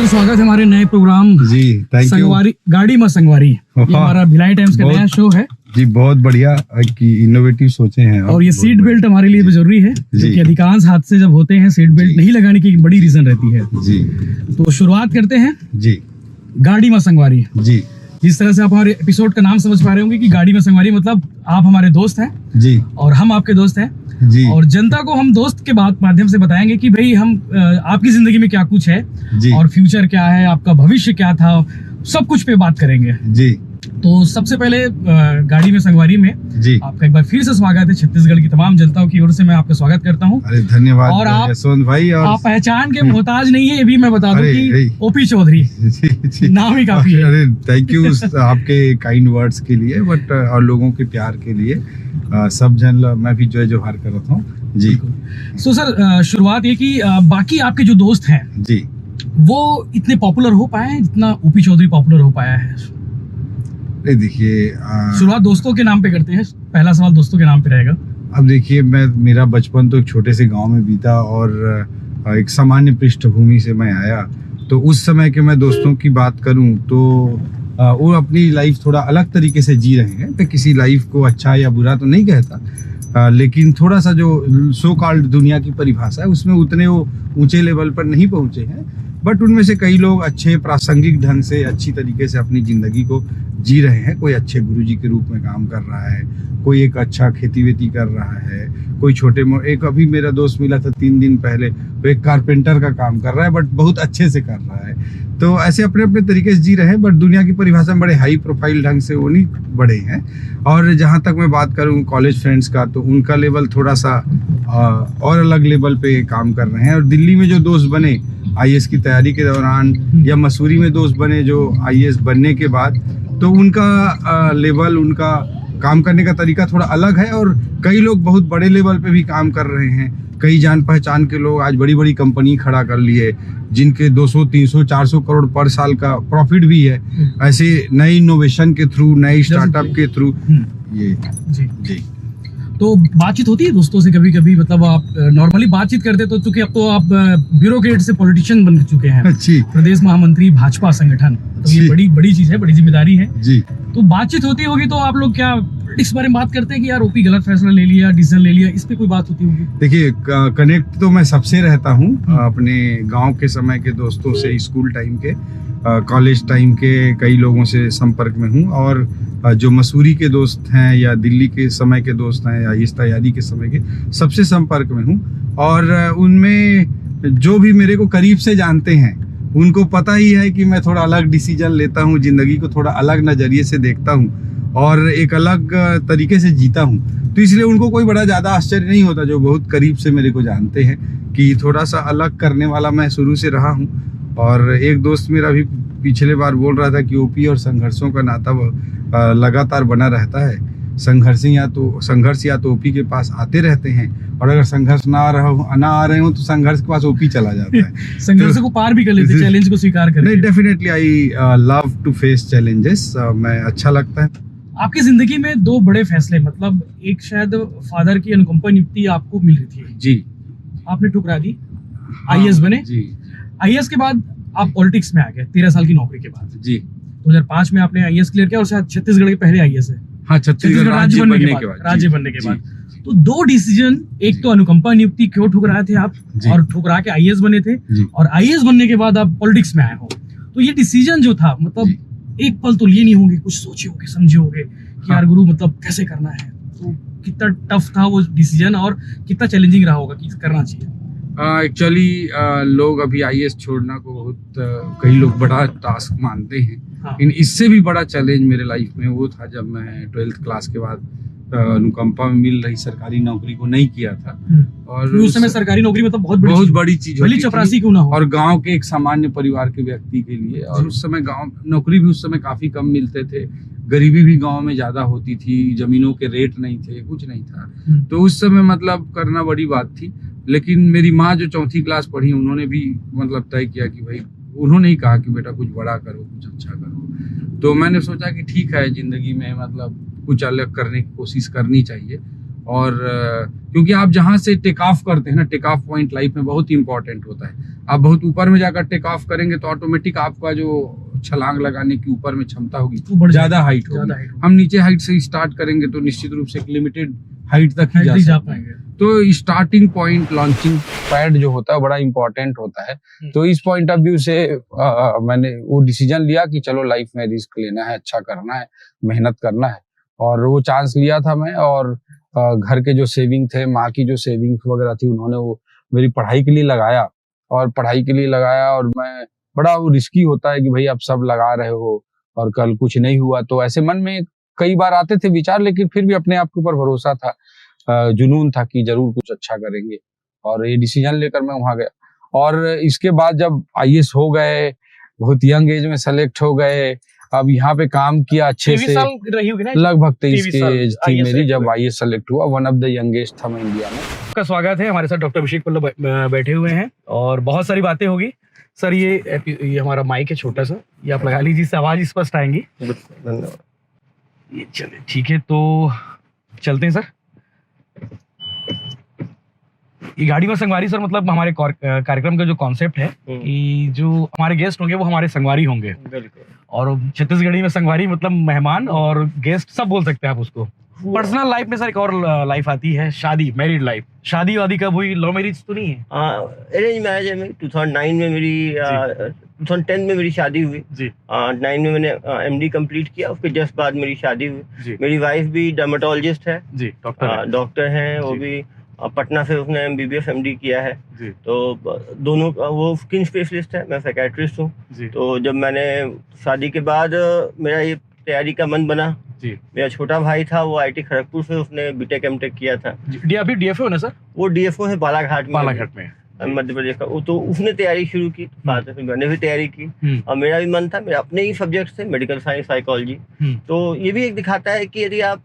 Sir स्वागत है हमारे नए प्रोग्राम जी। Thank you. संगवारी गाड़ी में संगवारी, ये हमारा भिलाई टाइम्स का नया शो है जी। बहुत बढ़िया कि इनोवेटिव सोचे हैं और ये सीट बेल्ट हमारे लिए भी जरूरी है क्योंकि अधिकांश हादसे जब होते हैं सीट बेल्ट नहीं लगाने की बड़ी रीजन रहती है जी। तो शुरुआत करते हैं जी गाड़ी में संगवारी जी। जिस तरह से आप हमारे एपिसोड का नाम समझ पा रहे होंगे कि गाड़ी में संगवारी मतलब आप हमारे दोस्त हैं जी और हम आपके दोस्त हैं जी। और जनता को हम दोस्त के माध्यम से बताएंगे कि भाई हम आपकी जिंदगी में क्या कुछ है जी। और फ्यूचर क्या है, आपका भविष्य क्या था, सब कुछ पे बात करेंगे जी। तो सबसे पहले गाड़ी में संगवारी में जी आपका एक बार फिर से स्वागत है। छत्तीसगढ़ की तमाम जनताओं की ओर से मैं आपका स्वागत करता हूँ। अरे धन्यवाद। और आप यशवंत भाई और आप पहचान के मोहताज नहीं है, ये भी मैं बता दूं कि ओपी चौधरी जी, नाम ही काफी है। अरे थैंक यू आपके काइंड वर्ड्स के लिए बट और लोगों के प्यार के लिए सब जन मैं भी जय जोहार कर रहा हूँ जी। सो सर शुरुआत ये कि बाकी आपके जो दोस्त हैं जी वो इतने पॉपुलर हो पाए हैं जितना ओपी चौधरी पॉपुलर हो पाया है। देखिए शुरुआत दोस्तों के नाम पे करते हैं, पहला सवाल दोस्तों के नाम पे रहेगा। अब देखिए मेरा बचपन तो एक छोटे से गांव में बीता और एक सामान्य पृष्ठभूमि से मैं आया, तो उस समय के मैं दोस्तों की बात करूं तो वो अपनी लाइफ थोड़ा अलग तरीके से जी रहे हैं। मैं किसी लाइफ को अच्छा या बुरा तो नहीं कहता, लेकिन थोड़ा सा जो सो कॉल्ड दुनिया की परिभाषा है उसमें उतने वो ऊंचे लेवल पर नहीं पहुंचे हैं, बट उनमें से कई लोग अच्छे प्रासंगिक ढंग से अच्छी तरीके से अपनी जिंदगी को जी रहे हैं। कोई अच्छे गुरुजी के रूप में काम कर रहा है, कोई एक अच्छा खेती वेती कर रहा है, कोई छोटे एक अभी मेरा दोस्त मिला था 3 दिन पहले, वो एक कारपेंटर का काम कर रहा है बट बहुत अच्छे से कर रहा है। तो ऐसे अपने अपने तरीके से जी रहे हैं, बट दुनिया की परिभाषा में बड़े हाई प्रोफाइल ढंग से वो नहीं बढ़े हैं। और जहाँ तक मैं बात करूँ कॉलेज फ्रेंड्स का, तो उनका लेवल थोड़ा सा और अलग लेवल पे काम कर रहे हैं। और दिल्ली में जो दोस्त बने आईएएस की तैयारी के दौरान या मसूरी में दोस्त बने जो आईएएस बनने के बाद, तो उनका लेवल, उनका काम करने का तरीका थोड़ा अलग है। और कई लोग बहुत बड़े लेवल पे भी काम कर रहे हैं। कई जान पहचान के लोग आज बड़ी बड़ी कंपनी खड़ा कर लिए जिनके 200, 300, 400 करोड़ पर साल का प्रॉफिट भी है। ऐसे नए इनोवेशन के थ्रू, नए स्टार्टअप के थ्रू ये जी जी। तो बातचीत होती है दोस्तों से कभी कभी, मतलब आप नॉर्मली बातचीत करते तो चूंकि अब तो आप ब्यूरोक्रेट से पॉलिटिशियन बन चुके हैं, प्रदेश महामंत्री भाजपा संगठन, तो ये बड़ी चीज है, बड़ी जिम्मेदारी है जी। तो बातचीत होती होगी तो आप लोग क्या पॉलिटिक्स बारे में बात करते हैं कि यार ओपी गलत फैसला ले लिया, डिसीजन ले लिया, इस पे कोई बात होती होगी? देखिए कनेक्ट तो मैं सबसे रहता हूँ, अपने गांव के समय के दोस्तों से, स्कूल टाइम के, कॉलेज टाइम के कई लोगों से संपर्क में हूँ। और जो मसूरी के दोस्त हैं या दिल्ली के समय के दोस्त हैं या इस तैयारी के समय के, सबसे संपर्क में हूँ। और उनमें जो भी मेरे को करीब से जानते हैं उनको पता ही है कि मैं थोड़ा अलग डिसीजन लेता हूँ, जिंदगी को थोड़ा अलग नज़रिए से देखता हूँ और एक अलग तरीके से जीता हूँ। तो इसलिए उनको कोई बड़ा ज़्यादा आश्चर्य नहीं होता, जो बहुत करीब से मेरे को जानते हैं, कि थोड़ा सा अलग करने वाला मैं शुरू से रहा हूँ। और एक दोस्त मेरा भी पिछले बार बोल रहा था कि ओपी और संघर्षों का नाता लगातार बना रहता है। संघर्ष या तो ओपी के पास आते रहते हैं, और अगर संघर्ष ना आ रहे हो तो संघर्ष के पास ओपी चला जाता है। संघर्ष को पार भी कर लेते, चैलेंज को स्वीकार करते। नहीं, definitely I love to face challenges. मैं अच्छा लगता है। आपकी जिंदगी में 2 बड़े फैसले, मतलब एक शायद फादर की अनुकंपा नियुक्ति आपको मिल रही थी जी, आपने ठुकरा दी, आईएएस बने जी। आईएएस के बाद आप पॉलिटिक्स में आ गए 13 साल की नौकरी के बाद जी। 2005 में आपने आईएएस क्लियर किया और शायद छत्तीसगढ़ के पहले आईएएस है। हाँ, छत्तीसगढ़ राज्य बनने के बाद तो 2 डिसीजन, एक तो अनुकंपा नियुक्ति क्यों ठुकराए थे आप, और ठुकरा के आईएएस बने थे, और आईएएस बनने के बाद आप पॉलिटिक्स में आए हो। तो ये डिसीजन जो था, मतलब एक पल तो लिए नहीं होंगे, कुछ सोचे होंगे, समझे होंगे कि यार गुरु मतलब कैसे करना है, तो कितना टफ था वो डिसीजन और कितना चैलेंजिंग रहा होगा कि करना चाहिए? एक्चुअली लोग अभी आईएएस छोड़ना को बहुत कई लोग बड़ा टास्क मानते हैं। हाँ। इससे भी बड़ा चैलेंज मेरे लाइफ में वो था जब मैं 12th क्लास के बाद अनुकंपा में मिल रही सरकारी नौकरी को नहीं किया था। और उस समय सरकारी नौकरी मतलब बहुत बड़ी चीज भली चपरासी क्यों ना हो, और गांव के एक सामान्य परिवार के व्यक्ति के लिए। और उस समय गांव नौकरी भी उस समय काफी कम मिलते थे, गरीबी भी गांव में ज्यादा होती थी, जमीनों के रेट नहीं थे, कुछ नहीं था। तो उस समय मतलब करना बड़ी बात थी। लेकिन मेरी माँ जो 4th क्लास पढ़ी, उन्होंने भी मतलब तय किया कि भाई, उन्होंने ही कहा कि बेटा कुछ बड़ा करो, कुछ अच्छा करो। तो मैंने सोचा कि ठीक है, जिंदगी में मतलब कुछ अलग करने की कोशिश करनी चाहिए। और क्योंकि आप जहाँ से टेक ऑफ करते हैं ना, टेक ऑफ पॉइंट लाइफ में बहुत ही इंपॉर्टेंट होता है। आप बहुत ऊपर में जाकर टेक ऑफ करेंगे तो ऑटोमेटिक आपका जो छलांग लगाने की ऊपर में क्षमता होगी ज्यादा हाइट होगी। हम नीचे हाइट से स्टार्ट करेंगे तो निश्चित रूप से एक लिमिटेड हाइट तक ही जा पाएंगे। तो स्टार्टिंग पॉइंट, लॉन्चिंग पैड जो होता है बड़ा इंपॉर्टेंट होता है। तो इस पॉइंट ऑफ व्यू से मैंने वो डिसीजन लिया कि चलो लाइफ में रिस्क लेना है, अच्छा करना है, मेहनत करना है, और वो चांस लिया था मैं। और घर के जो सेविंग थे, माँ की जो सेविंग वगैरह थी, उन्होंने वो मेरी पढ़ाई के लिए लगाया, और मैं बड़ा वो रिस्की होता है कि भाई आप सब लगा रहे हो और कल कुछ नहीं हुआ, तो ऐसे मन में कई बार आते थे विचार, लेकिन फिर भी अपने आप के ऊपर भरोसा था, जुनून था कि जरूर कुछ अच्छा करेंगे, और ये डिसीजन लेकर मैं वहां गया। और इसके बाद जब आईएएस हो गए, बहुत यंग एज में सेलेक्ट हो गए, अब यहाँ पे काम किया अच्छे से, लगभग 23 की एज थी मेरी जब आईएएस सेलेक्ट हुआ। वन ऑफ द यंगेस्ट था मैं इंडिया में। आपका स्वागत है, हमारे साथ डॉक्टर अभिषेक पल्लव बैठे हुए हैं और बहुत सारी बातें होगी। सर ये हमारा माइक है छोटा सा, ये आप लगा लीजिए, इससे आवाज स्पष्ट आएंगी। धन्यवाद। ये चले, ठीक है, तो चलते हैं सर। ये गाड़ी में संगवारी सर, मतलब हमारे कार्यक्रम का जो कॉन्सेप्ट है कि जो हमारे गेस्ट होंगे वो हमारे संगवारी होंगे। बिल्कुल। और छत्तीसगढ़ी में संगवारी मतलब मेहमान और गेस्ट सब बोल सकते हैं आप उसको। पर्सनल लाइफ में सर एक और लाइफ आती है, शादी, मैरिड लाइफ। शादी वादी कब हुई? लव मैरिज तो नहीं है? अरेंज मैरिज है। 2009 में मेरी 2010 में मेरी शादी हुई जी। 9 में मैंने एमडी कंप्लीट किया, उसके जस्ट बाद मेरी शादी हुई। मेरी वाइफ भी डर्मेटोलॉजिस्ट है जी, डॉक्टर हैं वो भी। पटना से उसने एमबीबीएस एमडी किया है जी। तो दोनों, वो स्किन स्पेशलिस्ट है, मैं साइकियाट्रिस्ट हूँ। तो जब मैंने शादी के बाद मेरा ये तैयारी का मन बना जी। मेरा छोटा भाई था, वो आईटी खड़गपुर से, उसने बीटेक एमटेक किया था। डीएफओ ना सर? वो डीएफओ है बालाघाट में मध्य प्रदेश का। तो उसने तैयारी शुरू की, साथ में मैंने भी तैयारी की। और मेरा भी मन था, मेरा अपने ही सब्जेक्ट थे, मेडिकल साइंस, साइकोलॉजी। तो ये भी एक दिखाता है कि यदि आप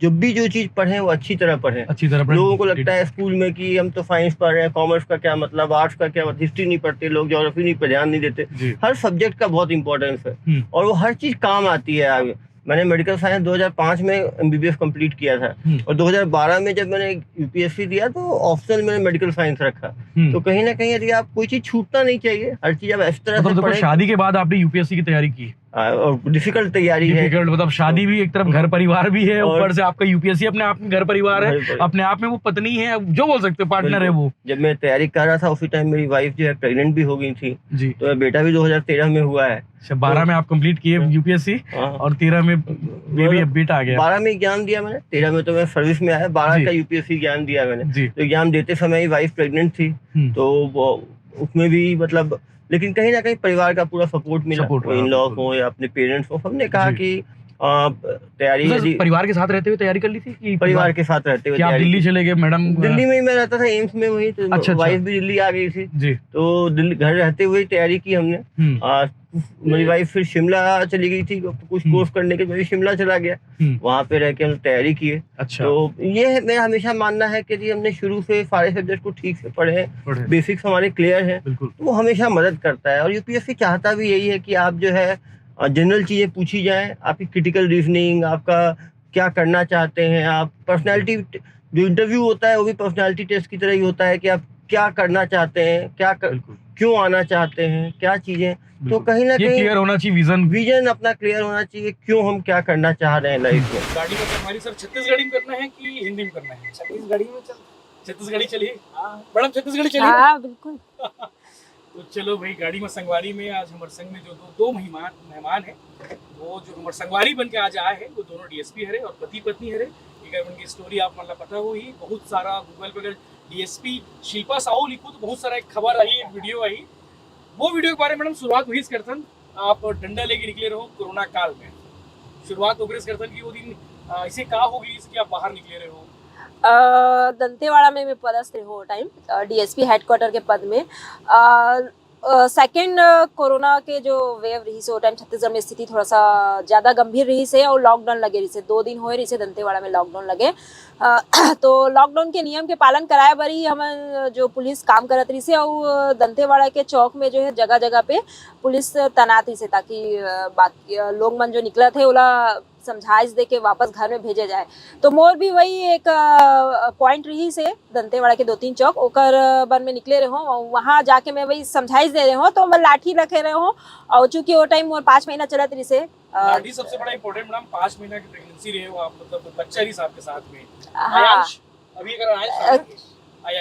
जब भी जो चीज पढ़ें वो अच्छी तरह पढ़ें। लोगों को लगता है स्कूल में कि हम तो साइंस पढ़ रहे हैं, कॉमर्स का क्या मतलब, आर्ट्स का क्या मतलब, हिस्ट्री नहीं पढ़ते लोग, ज्योग्राफी नहीं पर ध्यान नहीं देते। हर सब्जेक्ट का बहुत इंपॉर्टेंस है और वो हर चीज काम आती है आगे। मैंने मेडिकल साइंस 2005 में एमबीबीएस कंप्लीट किया था और 2012 में जब मैंने यूपीएससी दिया तो ऑप्शनल मैंने मेडिकल साइंस रखा। तो कहीं ना कहीं यदि आप कोई चीज छूटना नहीं चाहिए, हर चीज आप इस तरह से पढ़ें। शादी के बाद आपने यूपीएससी की तैयारी की और डिफिकल्ट तैयारी है, मतलब शादी भी एक तरफ, घर परिवार भी है, ऊपर से आपका यूपीएससी अपने आप में घर परिवार है, अपने आप में वो पत्नी है, जो बोल सकते हो पार्टनर है वो। जब मैं तैयारी कर रहा था उसी टाइम मेरी वाइफ जो है प्रेग्नेंट भी हो गई थी जी। तो बेटा भी 2013 में हुआ है। 12 में आप कंप्लीट किए यूपीएससी और 13 में बेटा आ गया। 12 में एग्जाम दिया मैंने, 13 में तो मैं सर्विस में आया, 12 का यूपीएससी एग्जाम दिया मैंने। तो एग्जाम देते समय ही वाइफ प्रेग्नेंट थी, तो उसमें भी मतलब, लेकिन कहीं ना कहीं परिवार का पूरा सपोर्ट मिला, इन लॉ हो या अपने पेरेंट्स हो, सबने कहा कि तैयारी। परिवार के साथ रहते हुए तैयारी कर ली थी कि परिवार के साथ रहते हुए? आप दिल्ली चले गए? मैडम दिल्ली में ही मैं रहता था, एम्स में, वही तो अच्छा, वाइफ भी दिल्ली आ गई थी जी। तो दिल्ली घर रहते हुए तैयारी की हमने। मेरी वाइफ फिर शिमला चली गई थी कुछ कोर्स करने के, मैं भी शिमला चला गया, वहाँ पे रह के हम तैयारी किए। अच्छा। तो ये मेरा हमेशा मानना है कि यदि हमने शुरू से सारे सब्जेक्ट को ठीक से पढ़े, बेसिक्स हमारे क्लियर है, तो वो हमेशा मदद करता है। और यूपीएससी चाहता भी यही है कि आप जो है जनरल चीजें पूछी जाए, आपकी क्रिटिकल रीजनिंग, आपका क्या करना चाहते हैं आप, पर्सनैलिटी, जो इंटरव्यू होता है वो भी पर्सनैलिटी टेस्ट की तरह ही होता है कि आप क्या करना चाहते हैं, क्यों आना चाहते हैं, क्या चीजें। तो कहीं ना कहीं क्लियर होना चाहिए, विजन अपना क्लियर होना चाहिए, क्यों हम क्या करना चाह रहे हैं लाइफ में। गाड़ी में हमारी सर छत्तीसगढ़ी में करना है कि हिंदी में करना है? छत्तीसगढ़ी चलिए मैडम, छत्तीसगढ़ी चलिए। हाँ बिल्कुल। तो चलो भाई, गाड़ी में संगवारी में आज हमारे संग में जो दो मेहमान है, वो जो हमारे संगवारी बन के आज आए हैं, वो दोनों डीएसपी हरे और पति पत्नी हरे। अगर उनकी स्टोरी आप मतलब पता हो ही, बहुत सारा गूगल पे अगर डीएसपी शिल्पा साहू लिखो तो बहुत सारा एक खबर आई, एक वीडियो आई। वो वीडियो के बारे में मैडम शुरुआत हुई करतन, आप डंडा लेके निकले रहो कोरोना काल में, शुरुआत हो गई करतन की वो दिन ऐसे कहा होगी इसकी आप बाहर निकले रहे हो? दंतेवाड़ा में मैं पदस्थ हूँ टाइम, डीएसपी हेडक्वार्टर के पद में। सेकेंड कोरोना के जो वेव रही से, वो टाइम छत्तीसगढ़ में स्थिति थोड़ा सा ज़्यादा गंभीर रही से और लॉकडाउन लगे रही से, 2 दिन हुए रही से दंतेवाड़ा में लॉकडाउन लगे। तो लॉकडाउन के नियम के पालन कराए बरी हम जो पुलिस काम करत रही से, और दंतेवाड़ा के चौक में जो है जगह जगह पे पुलिस तैनात रही से, ताकि बाकी लोग मन जो निकला थे ओला समझाइश दे के वापस घर में भेजे जाए। तो मोर भी वही एक पॉइंट रही से दंतेवाड़ा के 2-3 चौक ओकर बन में निकले रहे हो, वहाँ जाके मैं वही समझाइश दे रहे हो, तो मैं लाठी रखे रहे हो। और चूंकि वो टाइम मोर 5 महीना चलत रही से लाठी सबसे बड़ा इम्पोर्टेंट मैडम, 5 महीना की प्रेगनेंसी रहे हो आप, मतलब बच्चा रही आपके साथ में। हाँ, अभी अगर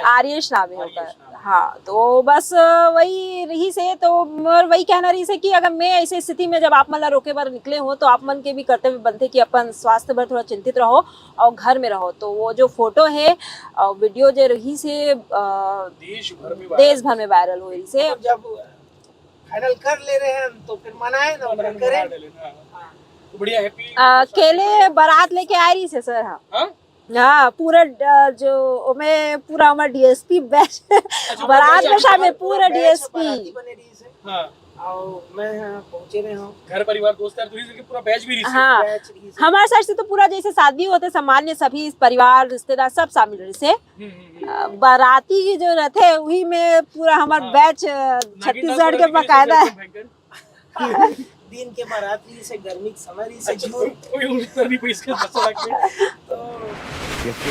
आर्यश नाम है होकर। हाँ, तो बस वही रही से, तो मोर वही कहना रही से कि अगर मैं ऐसी स्थिति में जब आप मन ला रोके बर निकले हो, तो आप मन के भी कर्तव्य बनते कि अपन स्वास्थ्य पर थोड़ा चिंतित रहो और घर में रहो। तो वो जो फोटो है और वीडियो जो रही से देश भर में वायरल हो रही से। जब फाइनल कर ले रहे हैं तो फिर मनाए ना, करें। तो बढ़िया हैप्पी अकेले बारात लेके आ रही से सर। हाँ हाँ, पूरा जो मैं पूरा हमारा डीएसपी बैच बारात में शामिल, पूरा डीएसपी। हाँ, और मैं पहुंचे रहे हूँ, घर परिवार दोस्त यार दूरी पूरा बैच भी रही। हाँ, हमारे साइड से तो पूरा जैसे शादी होते सामान्य सभी परिवार रिश्तेदार सब शामिल रहे से। बाराती की जो रहते वही में पूरा हमारा बैच छत्तीसगढ़ के बकायदा है। दिन के बाराती से गर्मी के समय रही से तो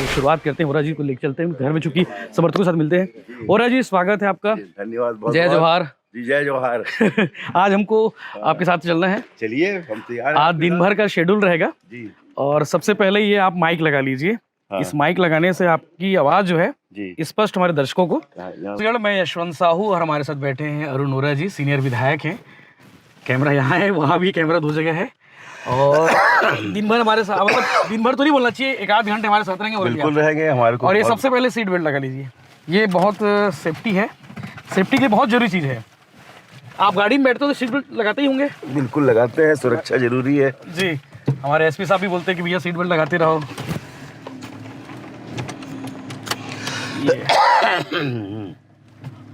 शुरुआत करते हैं। ओरा जी को लेकर चलते हैं घर में, चूंकि समर्थकों के साथ मिलते हैं। ओरा जी स्वागत है आपका। धन्यवाद, बहुत जय जोहार जी, जय जोहार। आज हमको आपके साथ चलना है, चलिए हम तैयार हैं। आज दिन भर का शेड्यूल रहेगा जी। और सबसे पहले ये आप माइक लगा लीजिए। हाँ। इस माइक लगाने से आपकी आवाज जो है जी स्पष्ट हमारे दर्शकों को। यहाँ- मैं यशवंत साहू और हमारे साथ बैठे हैं अरुण ओरा जी, सीनियर विधायक हैं। कैमरा यहाँ है, वहाँ भी कैमरा 2 जगह है। और दिन भर हमारे साथ, मतलब दिन भर तो नहीं बोलना चाहिए, 1 आध घंटे हमारे साथ रहेंगे। बिल्कुल रहेंगे हमारे को। और ये सबसे पहले सीट बेल्ट लगा लीजिए, ये बहुत सेफ्टी है, सेफ्टी के लिए बहुत जरूरी चीज़ है। आप गाड़ी में बैठते हो तो सीट बेल्ट लगाते ही होंगे। बिल्कुल लगाते हैं, सुरक्षा जरूरी है जी। हमारे एसपी साहब भी बोलते हैं कि भैया सीट बेल्ट लगाते रहो।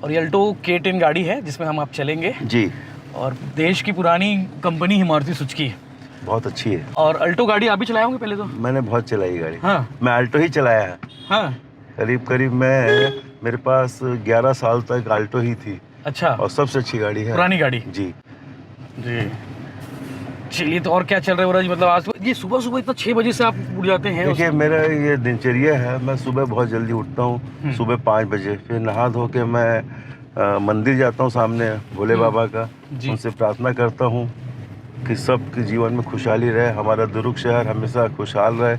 और ये अल्टो K10 गाड़ी है जिसमें हम आप चलेंगे जी। और देश की पुरानी कंपनी है मारुति सुजुकी है। बहुत अच्छी है। और अल्टो गाड़ी आप भी चलाए होंगे पहले तो? मैंने बहुत चलाई गाड़ी। हाँ मैं अल्टो ही चलाया है। हाँ। करीब मेरे पास 11 साल तक अल्टो ही थी। अच्छा, और सबसे अच्छी गाड़ी है, पुरानी गाड़ी जी जी। चलिए, तो और क्या चल रहा है ओरा जी? मतलब आज ये सुबह इतना 6 बजे से आप उठ जाते हैं? देखिए, मेरा ये दिनचर्या है, मैं सुबह बहुत जल्दी उठता हूँ, सुबह 5 बजे। फिर नहा धो के मैं मंदिर जाता हूँ सामने भोले बाबा का, उनसे प्रार्थना करता हूँ कि सबके जीवन में खुशहाली रहे, हमारा दुर्ग शहर हमेशा खुशहाल रहे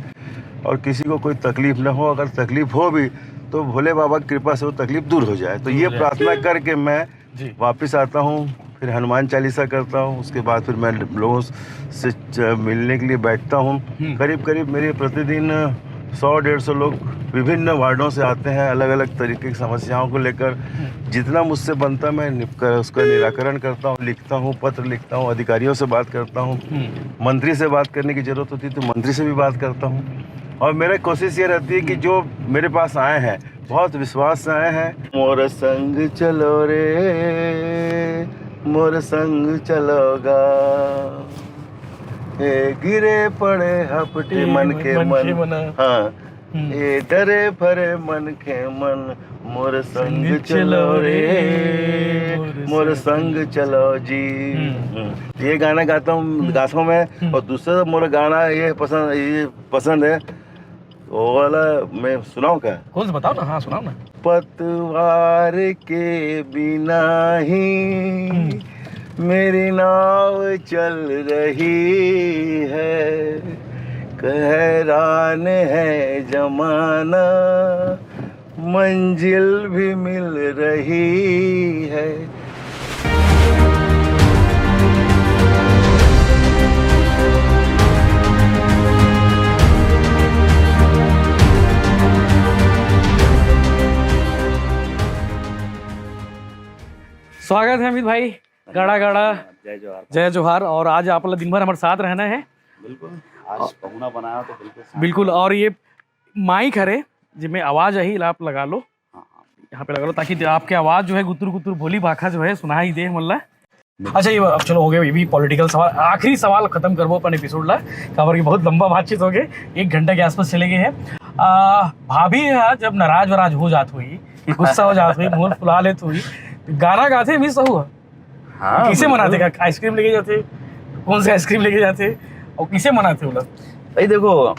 और किसी को कोई तकलीफ न हो। अगर तकलीफ हो भी तो भोले बाबा की कृपा से वो तकलीफ दूर हो जाए। तो ये प्रार्थना करके मैं वापस आता हूँ, फिर हनुमान चालीसा करता हूँ। उसके बाद फिर मैं लोगों से मिलने के लिए बैठता हूँ। करीब मेरे प्रतिदिन 100-150 लोग विभिन्न वार्डों से आते हैं, अलग अलग तरीके की समस्याओं को लेकर। जितना मुझसे बनता मैं उसका निराकरण करता हूँ, लिखता हूँ, पत्र लिखता हूँ, अधिकारियों से बात करता हूँ। मंत्री से बात करने की ज़रूरत होती है तो मंत्री से भी बात करता हूँ। और मेरी कोशिश ये रहती है कि जो मेरे पास आए हैं, बहुत विश्वास से आए हैं, मोर संग चलो रे, मोर संग चलोगा, गिरे पड़े हपटे मन के मन, हाँ ये डरे भरे मन के मन, मोर संग चलो रे, मोर संग चलो जी। ये गाना गाता हूँ मैं। और दूसरा मोरा गाना ये पसंद है, वो वाला मैं सुनाऊं क्या? कौन सा बताओ ना। हाँ सुनाओ ना। पतवार के बिना ही मेरी नाव चल रही है, हैरान है जमाना, मंजिल भी मिल रही है। स्वागत है अमित भाई। गाड़ा जय जोहार। और आज आप दिन भर हमारे साथ रहना है। बिल्कुल, आज पहुना बनाया तो बिल्कुल। और ये माइक है जिसमें आवाज आई, आप लगा लो, यहाँ पे लगा लो, ताकि आपकी आवाज जो है गुतुर गुतुर भोली भाखा जो है सुनाई दे मल्ला। अच्छा, ये अब चलो हो गया, ये भी पॉलिटिकल सवाल। आखिरी सवाल खत्म करवो अपन एपिसोड ला, खबर की बहुत लंबा बातचीत हो गए, 1 घंटे के आसपास चले गए हैं। भाभी जब नाराज वराज हो जात हुई, गुस्सा हो जात हुई, मोल फुला लेत हुई, गाना गाते मिस हुआ? हाँ, किसे मनाते? आइसक्रीम लेके जाते? कौन से आइसक्रीम लेके जाते? और किसे मनाते हो लोग? भाई देखो,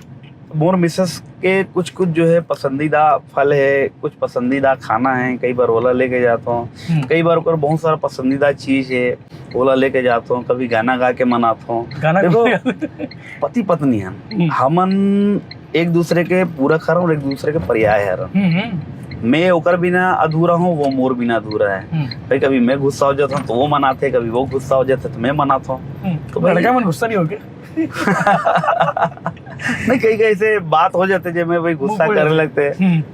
मोर मिसेस के कुछ कुछ जो है पसंदीदा फल है, कुछ पसंदीदा खाना है, कई बार ओला लेके जाता हूँ, कई बार ओकर बहुत सारा पसंदीदा चीज है, ओला लेके जाता हूँ, कभी गाना गा के मनाता हूँ। गाना देखो, गाते? पति पत्नी है, हमन एक दूसरे के पूरक हरन और एक दूसरे के पर्याय हरन। मैं ओकर बिना अधूरा हूँ, वो मोर बिना अधूरा है। भाई कभी मैं गुस्सा हो जाता हूँ तो वो मनाते, कभी वो गुस्सा हो जाता है तो मैं मनाता हूँ। तो लड़का मन गुस्सा नहीं हो गया? नहीं, कहीं कहीं से बात हो जाते जब मैं भाई गुस्सा करने लगते।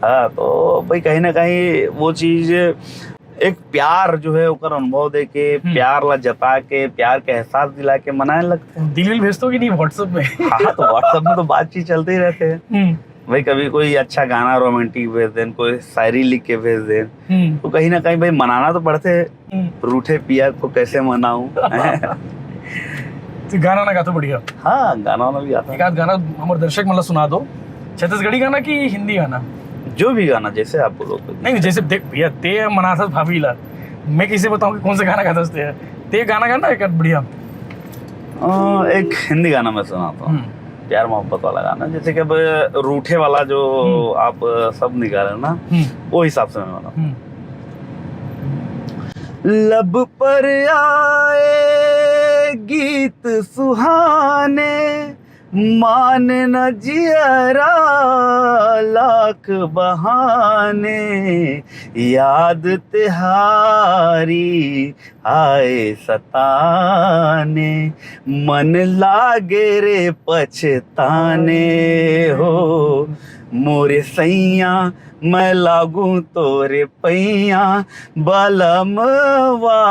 हाँ, तो भाई कहीं ना कहीं वो चीज एक प्यार जो है ओकर अनुभव दे के, प्यार ला जता के, प्यार के एहसास दिला के मनाने लगते हैं। दिल भेजते हो कि नहीं व्हाट्सएप में? हाँ, तो व्हाट्सएप में तो बातचीत चलते ही रहते हैं भाई। कभी कोई अच्छा गाना रोमांटिक भेज दें, कोई शायरी लिख के भेज दें, तो कहीं ना कहीं भाई मनाना तो पड़ते है। रूठे पिया को कैसे मनाऊं। तो गाना ना गाते बढ़िया? हाँ, गाना वाना भी आता है। एक आध गाना हमारे दर्शक मतलब सुना दो, छत्तीसगढ़ी गाना कि हिंदी गाना? जो भी गाना जैसे आप बोलो। नहीं, जैसे देख भैया ते मनाता भाभी ला, मैं किसे बताऊं कि कौन से गाना गाता है? ते गाना गाना एक बढ़िया। एक हिंदी गाना मैं सुनाता हूँ, प्यार मोहब्बत वाला गाना, जैसे कि अब रूठे वाला जो आप सब निकाले ना, वो हिसाब से मैं बनाता। लब पर आए गीत सुहाने, मान न जियरा लाख बहाने, याद तिहारी आए सताने, मन लागे रे पछताने हो, मोरे सैया मैं लागू तोरे पैया, बलमवा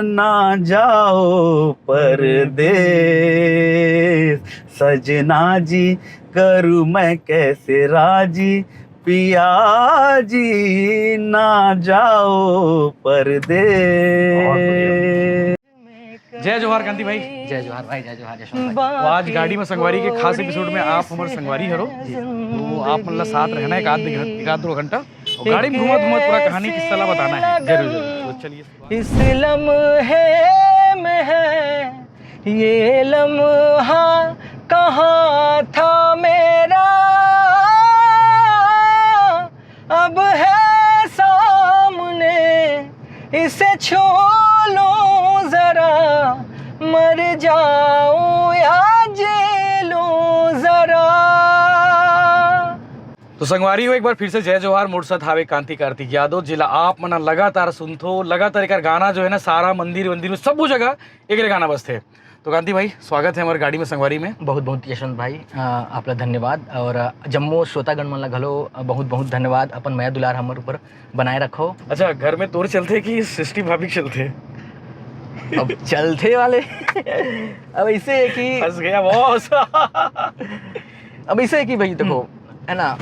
ना जाओ परदेस, सजना जी करूँ मैं कैसे राजी, पिया जी ना जाओ परदेस। जय जोहार कांति भाई। जय जोहार भाई, जय जोहार यशवंत भाई। तो आज गाड़ी में संगवारी के खास एपिसोड में आप हमारे संगवारी हरो, तो आप मतलब साथ रहना एक आध 2 घंटा और गाड़ी में घुमा पूरा कहानी किस्सा ला बताना है। जरूर जरूर, तो चलिए। इस लम्हे में है ये लम्हा, कहाँ था मेरा, अब है सामने, इसे छू लो जरा, मर जाऊं या जी लूं जरा। तो संगवारी हो, एक बार फिर से जय जोहार। मोर साथ हावे कांति कार्तिक यादव, जिला आप मना लगातार सुनथो, लगातार एक गाना जो है ना सारा मंदिर में सब जगह एक गाना बजते। तो कांति भाई स्वागत है हमारे गाड़ी में संगवारी में। बहुत बहुत यशवंत भाई आपला धन्यवाद, और जम्मो श्रोतागण मन ला घलो बहुत बहुत धन्यवाद। अपन माया दुलार हमारे ऊपर बनाए रखो। अच्छा, घर में तोर चलते कि सृष्टि भाभी चलते? अब चलते वाले अब ऐसे है कि फंस गया बॉस। अब ऐसे है कि भाई देखो, है ना,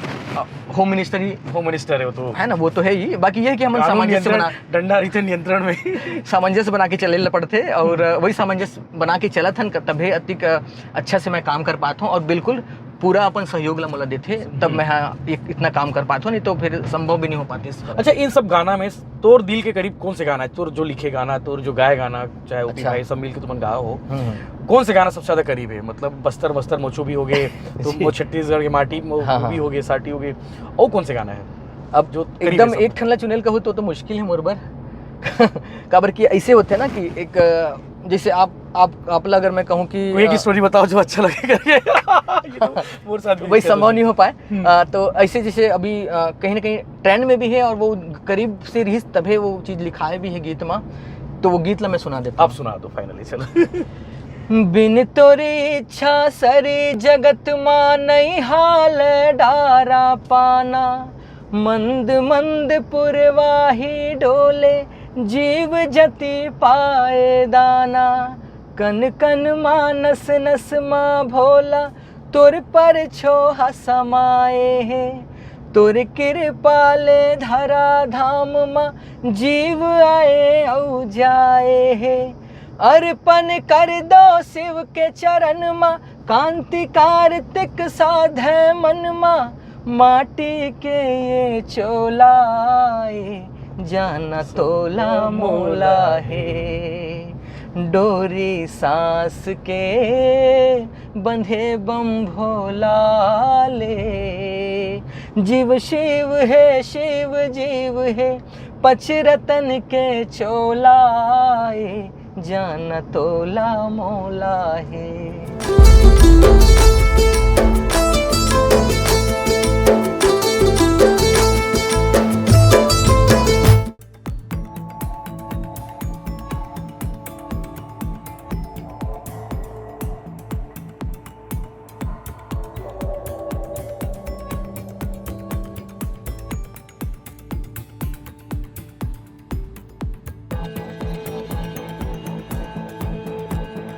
होम मिनिस्टर है वो तो, है ना, वो तो है ही। बाकी ये है कि हम सामंजस्य बना, डंडा रही थे नियंत्रण में सामंजस्य बना के चले पड़ते, और वही सामंजस्य बना के चला था, तभी अतिक अच्छा से मैं काम कर पाता हूँ, और बिल्कुल पूरा अपन सहयोग ला मोला देते, तब मैं इतना काम कर पाता हूँ, नहीं तो फिर संभव भी नहीं हो पाती। अच्छा, इन सब गाना में तोर दिल के करीब कौन से गाना है? तोर जो लिखे गाना, तोर जो गाए गाना, चाहे ओपी भाई सब मिल के तुम गाओ हो, कौन से गाना सबसे ज्यादा करीब है? मतलब बस्तर मोचो भी हो गए, तुम वो छत्तीसगढ़ की माटी भी हो गए, साटी हो गए, और कौन से गाना है अब जो एकदम एक ठनला चुनेल का हो तो मुश्किल है मोर बर। काबर कि ऐसे होते हैं ना कि एक जैसे आप अगर मैं कहूँ कि एक स्टोरी बताओ जो अच्छा लगेगा। मोर साथ वही संभव नहीं हो पाए, तो ऐसे जैसे अभी कहीं ना कहीं ट्रेंड में भी है, और वो करीब से रही तभी वो चीज लिखाए भी है गीत में, तो वो गीत ला मैं सुना देता। आप सुना दो फाइनली, चलो। बिन तोरी इच्छा सरी जगत मा नहीं हाल डारा पाना, मंद मंद पुरवाही डोले जीव जति पाए दाना, कन कन मानस नस मा भोला तुर पर छोहा समाए है, तुर कृपाले धरा धाम मा जीव आए औ जाए है, अर्पण कर दो शिव के चरण मा कांति कार्तिक साधे मन मा, माटी के ये चोलाए जाना तोला मोला है, डोरी सांस के बंधे बम भोला ले। जीव शिव है शिव जीव है पचरतन के चोलाए, जान तोला मोला है।